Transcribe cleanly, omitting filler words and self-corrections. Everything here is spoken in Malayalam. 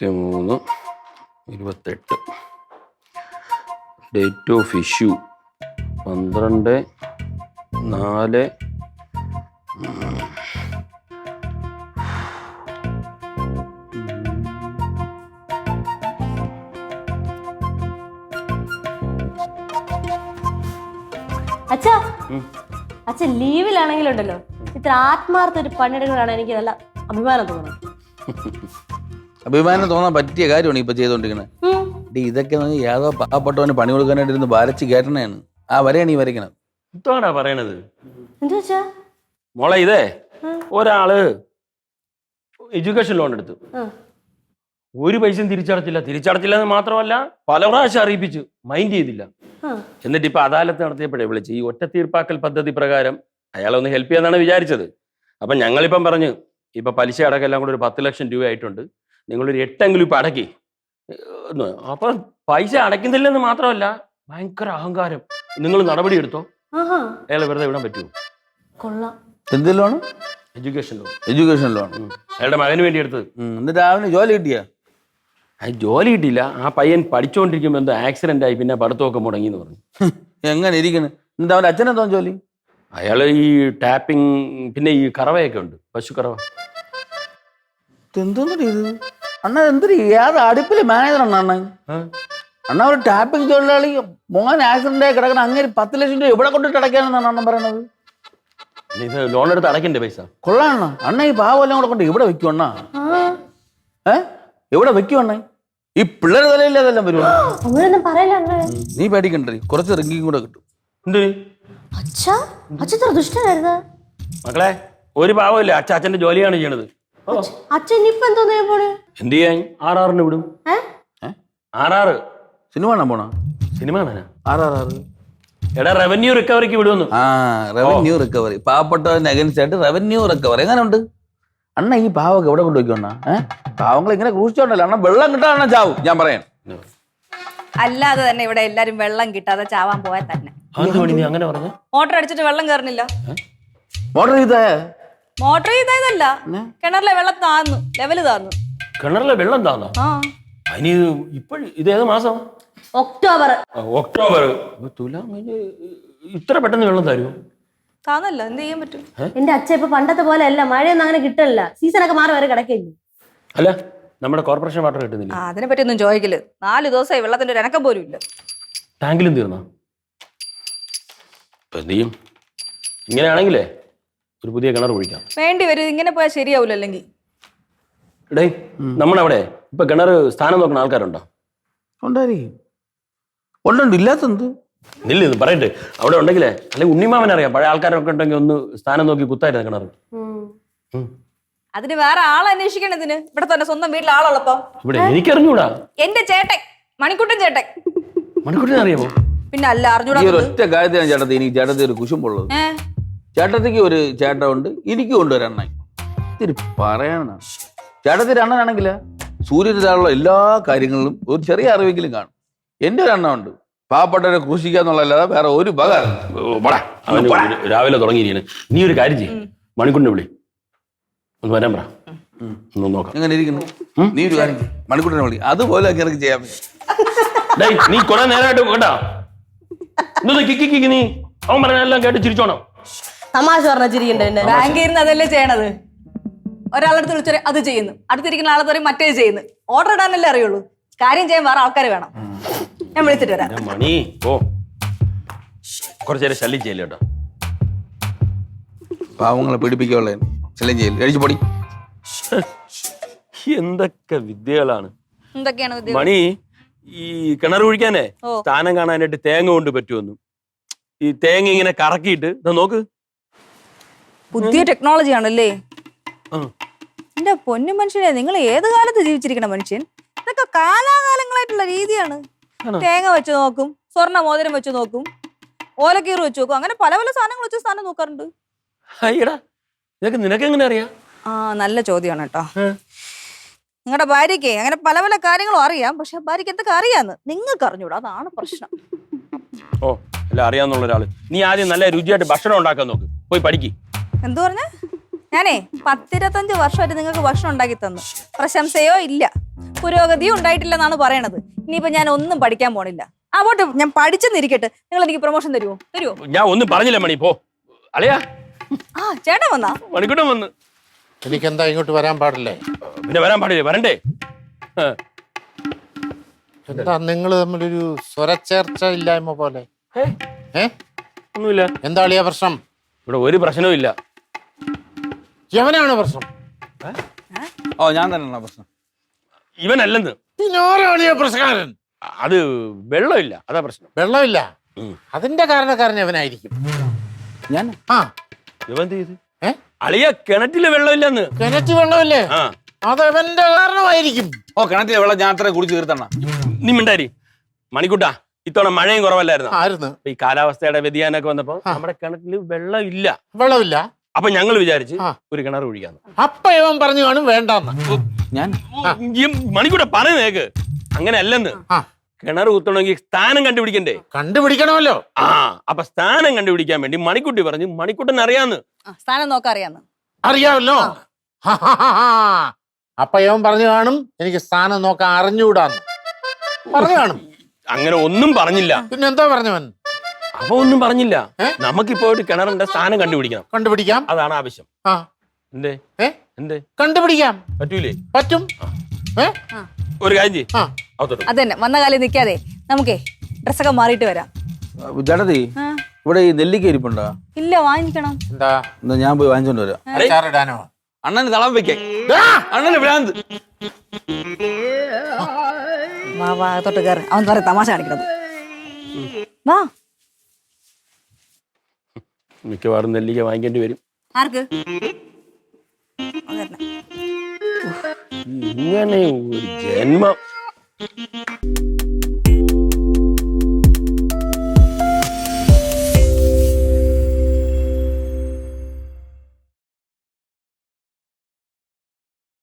23, 28. Date of issue 12, 4. അച്ഛാ അച്ഛൻ ലീവിലാണെങ്കിലുണ്ടല്ലോ ഇത്ര ആത്മാർത്ഥ ഒരു പണിയെടുക്കലാണ് എനിക്ക് നല്ല അഭിമാനം തോന്നുന്നത്. അഭിമാനം തോന്നാൻ പറ്റിയ കാര്യമാണ് ഇപ്പൊ ചെയ്തോണ്ടിരിക്കണത്. ഇതൊക്കെ യാതോ പാവപ്പെട്ടവന് പണി കൊടുക്കാനായിട്ട് ഇരുന്ന് വരച്ച് കയറ്റണയാണ്. ആ വരെയാണ് ഈ വരയ്ക്കണത്. എന്താടാ പറയണത്? എന്താ വെച്ചാ മോളെ ഇതേ ഒരാള് എഡ്യൂക്കേഷൻ ലോൺ എടുത്തു, ഒരു പൈസയും തിരിച്ചടച്ചില്ല എന്ന് മാത്രമല്ല പല പ്രാവശ്യം അറിയിപ്പിച്ചു, മൈൻഡ് ചെയ്തില്ല. എന്നിട്ട് ഇപ്പൊ അദാലത്ത് നടത്തിയപ്പോഴേ വിളിച്ച് ഈ ഒറ്റ തീർപ്പാക്കൽ പദ്ധതി പ്രകാരം അയാളൊന്ന് ഹെൽപ്പ് ചെയ്യാന്നാണ് വിചാരിച്ചത്. അപ്പൊ ഞങ്ങളിപ്പം പറഞ്ഞു ഇപ്പൊ പലിശ അടക്കെല്ലാം കൂടെ ഒരു 10 ലക്ഷം രൂപ ആയിട്ടുണ്ട്, നിങ്ങളൊരു 8 ഇപ്പൊ അടക്കി. അപ്പൊ പൈസ അടയ്ക്കുന്നില്ലെന്ന് മാത്രമല്ല ഭയങ്കര അഹങ്കാരം. നിങ്ങൾ നടപടി എടുത്തോ, അയാളെ വെറുതെ വിടാൻ പറ്റുമോ? കൊള്ളാം. എന്ത് loan? Education loan. Education loan അയാളുടെ മകന് വേണ്ടി എടുത്തത്. എന്നിട്ട് അവന് ജോലി കിട്ടിയാ? ജോലി കിട്ടിയില്ല. ആ പയ്യൻ പഠിച്ചുകൊണ്ടിരിക്കുമ്പോ എന്തോ ആക്സിഡന്റ് ആയി, പിന്നെ പഠിത്തമൊക്കെ മുടങ്ങി എന്ന് പറഞ്ഞു. എങ്ങനെ ഇരിക്കുന്നു? എന്താ അവന്റെ അച്ഛനെന്തോ ജോലി? അയാള് ഈ ടാപ്പിംഗ്, പിന്നെ ഈ കറവയൊക്കെ ഉണ്ട്, പശു കറവ. എന്തോന്നടി ഇത് അണ്ണ? എന്തൊരു ഏത് അടുപ്പില് മാനേജർ അണ്ണ? അണ്ണ ഒരു ടാപ്പിംഗ് തൊഴിലാളി മോൻ ആക്സിഡന്റ് ആയി കിടക്കണം, അങ്ങനെ 10 ലക്ഷം രൂപ ഇവിടെ കൊണ്ടിട്ട് അടയ്ക്കാനെന്നാണ് അണ്ണൻ പറയണത്. ഇത് ലോൺ എടുത്ത് അടയ്ക്കണ്ടേ പൈസ? കൊള്ളാണ്ണ. അണ്ണ ഈ പാവെല്ലാം കൂടെ കൊണ്ട് ഇവിടെ വെക്കും അണ്ണ. എവിടെ വെക്കും അണ്ണ? ഈ പിള്ളേർ തലയില്ലാതെല്ലാം വരുമോ? നീ പേടിക്കണ്ടേ, കുറച്ച് റിങ്കിങ് കൂടെ കിട്ടും. മക്കളെ ഒരു പാവമില്ല, അച്ഛന്റെ ജോലിയാണ് ചെയ്യണത്. എന്ത് ചെയ്യാൻ? RR വിടും. RR സിനിമ കാണാൻ പോണ? സിനിമ കാണാനാ? RR എടാ റവന്യൂ റിക്കവറിക്ക് വിടുന്നു. റവന്യൂ റിക്കവറി, പാവപ്പെട്ടവന് അഗൻസ്റ്റ് ആയിട്ട് റവന്യൂ റിക്കവറി. എങ്ങനെ ഉണ്ട് അണ്ണ? ഈ പാവൊക്കെ എവിടെ കൊണ്ടുവയ്ക്കണ്ണ? പാവങ്ങൾ ഇങ്ങനെ ക്രൂശിച്ചോണ്ടല്ലോ അണ്ണ. വെള്ളം കിട്ടാതെ ചാവും, ഞാൻ പറയാൻ. അല്ലാതെ തന്നെ ഇവിടെ എല്ലാരും വെള്ളം കിട്ടാതെ ചാവാൻ പോയാൽ തന്നെ. അങ്ങനെ പറഞ്ഞു. മോട്ടർ അടിച്ചിട്ട് വെള്ളം കയറുന്നില്ല. മോട്ടർ ചെയ്തതല്ല, കിണറിലെ വെള്ളം താന്നു, ലെവല് താന്നു. കിണറിലെ വെള്ളം താന്നോ? അതിന് ഇപ്പോഴും ഇതേത് മാസം? ഒക്ടോബർ. തുലാം. ഇത്ര പെട്ടെന്ന് വെള്ളം തരുമോ? താന്നല്ലോ, എന്ത് ചെയ്യാൻ പറ്റും? എന്റെ അച്ഛൻ ഇപ്പൊ പണ്ടത്തെ പോലെ അല്ല, മഴയൊന്നും അങ്ങനെ കിട്ടില്ല. സീസണൊക്കെ മാറി വരെ കിടക്കില്ലേ. അല്ല, നമ്മുടെ കോർപ്പറേഷൻ വാട്ടർ കിട്ടുന്നില്ല. അതിനെ പറ്റി ഒന്നും ചോദിക്കല്. 4 ദിവസമായി വെള്ളത്തിന്റെ ഒരു അനക്കം പോലും ഇല്ല. ടാങ്കിലും തീർന്നോ? എന്ത് ചെയ്യും? ഇങ്ങനെയാണെങ്കിലേ ഒരു പുതിയ കിണർ ഒഴിക്കാം. വേണ്ടി വരും, ഇങ്ങനെ പോയാൽ ശരിയാവൂല. അല്ലെങ്കിൽ ഇടേ നമ്മളവിടെ ഇപ്പൊ കിണർ സ്ഥാനം നോക്കുന്ന ആൾക്കാരുണ്ടോ? ഉണ്ടായിരിക്കും. ഇല്ലാത്തത് ഇല്ല പറയട്ടെ, അവിടെ ഉണ്ടെങ്കിലേ. അല്ലെങ്കിൽ ഉണ്ണിമാവൻ അറിയാം, പഴയ ആൾക്കാരൊക്കെ ഉണ്ടെങ്കിൽ ഒന്ന് സ്ഥാനം നോക്കി കുത്തായിരുന്നു കിണർ. അതിന് വേറെ ആളെ അന്വേഷിക്കണം. ഇതിന് ഇവിടെ തന്നെ സ്വന്തം വീട്ടിൽ ആളുള്ളപ്പോ. ഇവിടെ എനിക്കറിഞ്ഞൂടാ. എന്റെ ചേട്ടൻ മണിക്കുട്ടൻ ചേട്ടൻ. മണിക്കുട്ടൻ അറിയാമോ? പിന്നെ അല്ല, അറിഞ്ഞൂടാ. ഒറ്റ കാര്യത്തിനാണ് ചേട്ടത്തി എനിക്ക് ചേട്ടത്തി ഒരു കുശുമ്പുള്ളത്. ചേട്ടത്തിക്ക് ഒരു ചേട്ടനുണ്ട്, എനിക്കും ഉണ്ട് ഒരു അണ്ണൻ. ഇത്തിരി പറയാനാണ്. ചേട്ടത്തി അണ്ണനാണെങ്കിൽ സൂര്യനിലുള്ള എല്ലാ കാര്യങ്ങളിലും ഒരു ചെറിയ അറിവെങ്കിലും കാണും. എൻ്റെ ഒരു അണ്ണനുണ്ട്, പാവപ്പെട്ടവരെ ക്രൂശിക്കാന്നുള്ളതല്ലാതെ വേറെ ഒരു ഉപകാരം. രാവിലെ തുടങ്ങിയിരിക്കുന്നു. നീ ഒരു കാര്യം ചെയ്യും, മണിക്കുട്ടിനെ വിളി, ഒന്ന് വരാൻ പറ, നോക്കാം എങ്ങനെ ഇരിക്കുന്നു. നീ ഒരു കാര്യം മണിക്കുട്ടിനെ വിളി, അതുപോലെ എനിക്ക് ചെയ്യാൻ പറ്റും. നീ കുറെ നേരമായിട്ട് കേട്ടാ നീ അവൻ പറഞ്ഞെല്ലാം കേട്ട് ചിരിച്ചോണം. തമാശ പറഞ്ഞ ചിരിക്കണ്ടേ? ബാങ്കിൽ ഇരുന്ന് അതല്ലേ ചെയ്യണത്. ഒരാളടുത്ത് വിളിച്ചാൽ അത് ചെയ്യുന്നു, അടുത്തിരിക്കുന്ന ആളെ പറയും മറ്റേ ചെയ്യുന്നു. ഓർഡർ ഇടാനല്ലേ അറിയുള്ളൂ, കാര്യം ചെയ്യാൻ വേറെ ആൾക്കാർ വേണം. ഞാൻ വിളിച്ചിട്ട് വരാം. മണി ഓ കുറച്ചേരം ശല്യം ചെയ്യല്ലോ കേട്ടോ. പാവങ്ങളെ പീഡിപ്പിക്കാനുള്ള ശല്യം ചെയ്യല്. കഴിച്ചു പൊടി. എന്തൊക്കെ വിദ്യകളാണ്. എന്തൊക്കെയാണ് വിദ്യ? മണി ഈ കിണർ ഒഴിക്കാനേ സ്ഥാനം കാണാനായിട്ട് തേങ്ങ കൊണ്ട് പറ്റുമെന്നു. ഈ തേങ്ങ ഇങ്ങനെ കറക്കിയിട്ട് നോക്ക്. പുതിയ ടെക്നോളജി ആണല്ലേ. എന്റെ പൊന്നു മനുഷ്യനെ, നിങ്ങൾ ഏത് കാലത്ത് ജീവിച്ചിരിക്കണ മനുഷ്യൻ? ഇതൊക്കെ കാലാകാലങ്ങളായിട്ടുള്ള രീതിയാണ്. തേങ്ങ വെച്ച് നോക്കും, സ്വർണ്ണ മോതിരം വെച്ച് നോക്കും, ഓലക്കീറ് വെച്ച് നോക്കും, അങ്ങനെ പല പല സാധനങ്ങൾ വെച്ച് സ്ഥാനം നോക്കാറുണ്ട്. അയ്യടാ, ഇതൊക്കെ നിനക്ക് എങ്ങനെ അറിയാം? നല്ല ചോദ്യമാണ് കേട്ടോ. നിങ്ങളുടെ ഭാര്യയ്ക്ക് അങ്ങനെ പല പല കാര്യങ്ങളും അറിയാം, പക്ഷെ ഭാര്യയ്ക്ക് എന്തൊക്കെ അറിയാന്ന് നിങ്ങൾക്ക് അറിഞ്ഞൂടാ, അതാണ് പ്രശ്നം. ഓ എല്ലാം അറിയാന്നുള്ള ഒരാള്. നീ ആദ്യം നല്ല രുചിയായിട്ട് ഭക്ഷണം ഉണ്ടാക്കാൻ നോക്ക്, പോയി പഠിക്ക്. എന്തു പറഞ്ഞ? ഞാനേ 10-25 വർഷമായിട്ട് നിങ്ങൾക്ക് ഭക്ഷണം ഉണ്ടാക്കി തന്നു. പ്രശംസയോ ഇല്ല, പുരോഗതിയും ഉണ്ടായിട്ടില്ലെന്നാണ് പറയണത്. ഇനിയിപ്പോ ഞാൻ ഒന്നും പഠിക്കാൻ പോണില്ല. അങ്ങോട്ട് ഞാൻ പഠിച്ചെന്നിരിക്കട്ടെ. നിങ്ങൾ എനിക്ക് പ്രൊമോഷൻ തരുമോ? ഞാൻ ഒന്നും പറഞ്ഞില്ല മണി, പോ. അളിയാ, ആ ചേട്ടൻ വന്നാ? മണിക്കൂട്ടം വന്ന്. എനിക്കെന്താ ഇങ്ങോട്ട് വരാൻ പാടില്ലേ? പിന്നെ വരാൻ പാടില്ലേ? വരണ്ടേ? എന്താ നിങ്ങൾ തമ്മിലൊരു സ്വരച്ചേർച്ച ഇല്ലായ്മ പോലെ? ഒന്നുമില്ല. എന്താ അളിയ പ്രശ്നം? ഇവിടെ ഒരു പ്രശ്നവും ഇല്ല. യവനാണ് പ്രശ്നം. ഓ, ഞാൻ തന്നെയാണോ പ്രശ്നം? ഇവനല്ലെന്ന്. പിന്നോരാളിയ പ്രശ്നക്കാരൻ. അത് വെള്ളമില്ല, അതാ പ്രശ്നം. വെള്ളമില്ല, അതിന്റെ കാരണക്കാരൻ ഇവനായിരിക്കും. ഞാൻ ഇവൻ ചെയ്ത് അളിയ കിണറ്റില് വെള്ളമില്ലെന്ന്. കിണറ്റ് വെള്ളമില്ലേ? അത് ഇവന്റെ കാരണമായിരിക്കും. ഓ, കിണറ്റിലെ വെള്ളം ഞാൻ അത്ര കുടിച്ച് തീർത്തണ്ണ. നീ മിണ്ടാരി. മണിക്കൂട്ടാ, ഇത്തവണ മഴയും കുറവല്ലായിരുന്നു. ആയിരുന്നു. ഈ കാലാവസ്ഥയുടെ വ്യതിയാനമൊക്കെ വന്നപ്പോ നമ്മുടെ കിണറ്റില് വെള്ളം ഇല്ല. വെള്ളമില്ല. അപ്പൊ ഞങ്ങൾ വിചാരിച്ച് ഒരു കിണർ ഒഴിക്കാന്ന്. അപ്പൊ ഇവൻ പറഞ്ഞു കാണും വേണ്ടെന്ന്. ഞാൻ മണിക്കൂട്ട പറയുന്നേക്ക് അങ്ങനെ അല്ലെന്ന്. കിണർ കുത്തണമെങ്കിൽ സ്ഥാനം കണ്ടുപിടിക്കണ്ടേ? കണ്ടുപിടിക്കണമല്ലോ. അപ്പൊ സ്ഥാനം കണ്ടുപിടിക്കാൻ വേണ്ടി മണിക്കുട്ടി പറഞ്ഞു മണിക്കുട്ടൻ അറിയാന്ന്. സ്ഥാനം നോക്കാൻ അറിയാന്ന്. അറിയാമല്ലോ. അപ്പൊ ഇവൻ പറഞ്ഞു കാണും എനിക്ക് സ്ഥാനം നോക്കാൻ അറിഞ്ഞുകൂടാന്ന് പറഞ്ഞു കാണും. അങ്ങനെ ഒന്നും പറഞ്ഞില്ല. പിന്നെ എന്താ പറഞ്ഞവൻ? അപ്പൊ ഒന്നും പറഞ്ഞില്ല. നമുക്കിപ്പോ ഒരു കിണറിന്റെ സ്ഥാനം കണ്ടുപിടിക്കണം. കണ്ടുപിടിക്കാം. അതാണ് ആവശ്യം. എന്തേ എന്തേ കണ്ടുപിടിക്കാം. പറ്റൂലേ? പറ്റും. ഒരു കാര്യം ചെയ്യ്. അതന്നെ, വന്ന കാലം നിൽക്കാതെ നമുക്കേ ഡ്രസ്സൊക്കെ മാറിയിട്ട് വരാം. ചേട്ടത്തി, ഇവിടെ ഈ നെല്ലിക്ക ഇരിപ്പുണ്ടോ? ഇല്ല, വാങ്ങിക്കണം. എന്താ? എന്നാ ഞാൻ പോയി വാങ്ങിച്ചോണ്ട് വരാം. അച്ചാറിടാനോ? അണ്ണന് തളം വെക്കേ. അണ്ണന് ഭ്രാന്ത്. വാ വാ, തൊട്ട് കയറി. അവൻ പറയാം തമാശ കാണിക്കണത്. വാ. മിക്കവാറും നെല്ലിക്ക വാങ്ങിക്കേണ്ടി വരും. ആർക്ക്? ഇങ്ങനെ ഒരു ജന്മം.